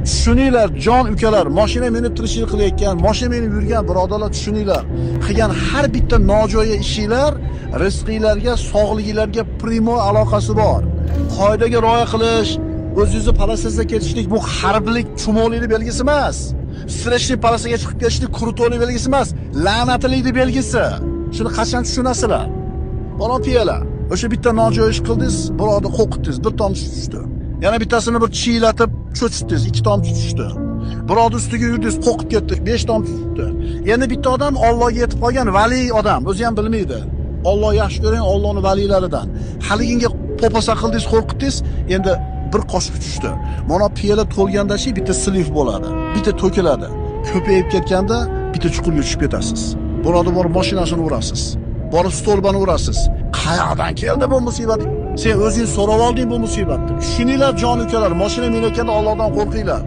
Tushuninglar, jon ukalar, mashina minib tirishlik qilayotgan, mashina minib yurgan birodarlar tushuninglar. Qilgan har bitta nojo'ya ishinglar rizqinglarga, sog'liginglarga primo aloqasi bor. Qoidaga rioya qilish, o'zingizni palasizda ketishlik bu harblik, chumoqlikning belgisi emas. Stressli palasaga chiqib ketishlik krutoliq belgisi emas, la'natlikning belgisi. Shuni qachon tushunasizlar? Bola piyalar. O'sha bitta nojo'ya ish qildingiz, birovni qo'rqitdingiz, bir tomchi tushdi. Yana bittasini bir chiylatib cho'chitdingiz, 2 tomchi tushdi. Birovni ustiga yurdingiz, qo'rqib ketdik, 5 tomchi tushdi. Yana bitta odam Allohga yetib qolgan vali odam, o'zi ham bilmaydi. Alloh yaxshi ko'ring, Allohning valilaridan. Haliginga popasa qildingiz, qo'rqitdingiz, endi bir qoshiq tushdi. Mana piyola to'lganda-chi bitta sliv bo'ladi, bitta to'kiladi. Ko'payib ketganda bitta chuqurga tushib ketasiz. Birovni borib mashinasini urasiz. Borib stolbani urasiz. Qayoqdan keldi bu musibat? Sen o'zing so'rab olding bu musibatni. Tushuninglar jon ukalar, mashina minayotganda Allohdan qo'rqinglar.